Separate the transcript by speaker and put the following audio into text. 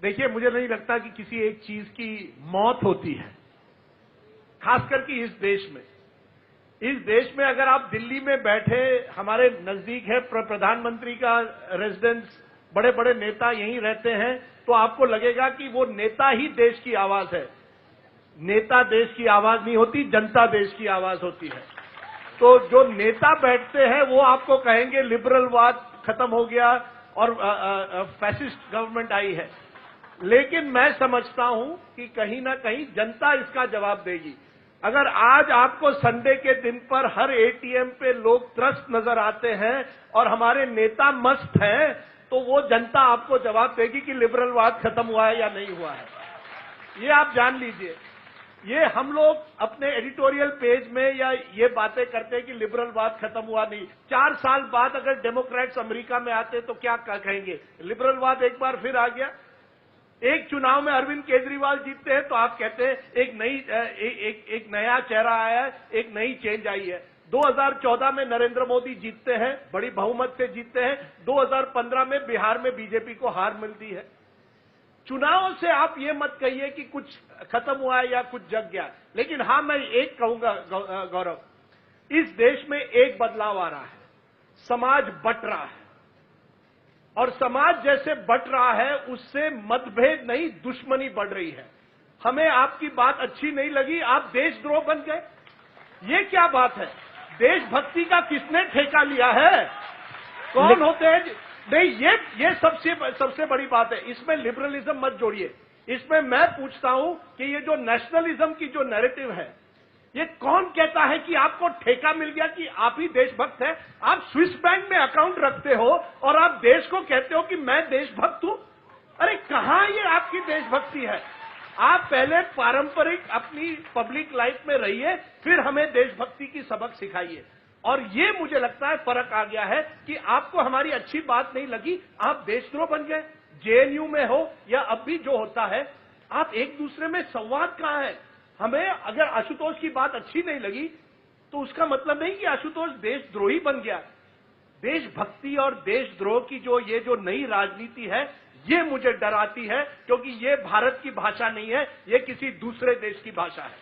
Speaker 1: देखिए, मुझे नहीं लगता कि किसी एक चीज की मौत होती है, खासकर कि इस देश में। इस देश में अगर आप दिल्ली में बैठे, हमारे नजदीक है प्रधानमंत्री का रेजिडेंस, बड़े बड़े नेता यहीं रहते हैं, तो आपको लगेगा कि वो नेता ही देश की आवाज है। नेता देश की आवाज नहीं होती, जनता देश की आवाज होती है। तो जो नेता बैठते हैं वो आपको कहेंगे लिबरलवाद खत्म हो गया और फैसिस्ट गवर्नमेंट आई है। लेकिन मैं समझता हूं कि कहीं ना कहीं जनता इसका जवाब देगी। अगर आज आपको संडे के दिन पर हर एटीएम पे लोग त्रस्त नजर आते हैं और हमारे नेता मस्त हैं, तो वो जनता आपको जवाब देगी कि लिबरलवाद खत्म हुआ है या नहीं हुआ है। ये आप जान लीजिए। ये हम लोग अपने एडिटोरियल पेज में या ये बातें करते हैं कि लिबरलवाद खत्म हुआ नहीं। 4 साल बाद अगर डेमोक्रेट्स अमेरिका में आते तो क्या कहेंगे? लिबरलवाद एक बार फिर आ गया। एक चुनाव में अरविंद केजरीवाल जीतते हैं तो आप कहते हैं एक नया चेहरा आया है, एक नई चेंज आई है। 2014 में नरेंद्र मोदी जीतते हैं, बड़ी बहुमत से जीतते हैं। 2015 में बिहार में बीजेपी को हार मिलती है। चुनाव से आप ये मत कहिए कि कुछ खत्म हुआ है या कुछ जग गया। लेकिन हां, मैं एक कहूंगा गौरव, इस देश में एक बदलाव आ रहा है। समाज बंट रहा है, और समाज जैसे बंट रहा है उससे मतभेद नहीं, दुश्मनी बढ़ रही है। हमें आपकी बात अच्छी नहीं लगी, आप देशद्रोह बन गए। ये क्या बात है? देशभक्ति का किसने ठेका लिया है? कौन होते हैं? नहीं, ये सबसे बड़ी बात है। इसमें लिबरलिज्म मत जोड़िए। इसमें मैं पूछता हूं कि ये जो नेशनलिज्म की जो नैरेटिव है, ये कौन कहता है कि आपको ठेका मिल गया कि आप ही देशभक्त हैं? आप स्विस बैंक में अकाउंट रखते हो और आप देश को कहते हो कि मैं देशभक्त हूं। अरे कहां ये आपकी देशभक्ति है? आप पहले पारंपरिक अपनी पब्लिक लाइफ में रहिए, फिर हमें देशभक्ति की सबक सिखाइए। और ये मुझे लगता है फर्क आ गया है कि आपको हमारी अच्छी बात नहीं लगी, आप देशद्रोह बन गए। जेएनयू में हो या अब भी जो होता है, आप एक दूसरे में संवाद कहां है? हमें अगर आशुतोष की बात अच्छी नहीं लगी तो उसका मतलब नहीं कि आशुतोष देशद्रोही बन गया। देशभक्ति और देशद्रोह की जो नई राजनीति है, ये मुझे डराती है, क्योंकि ये भारत की भाषा नहीं है, ये किसी दूसरे देश की भाषा है।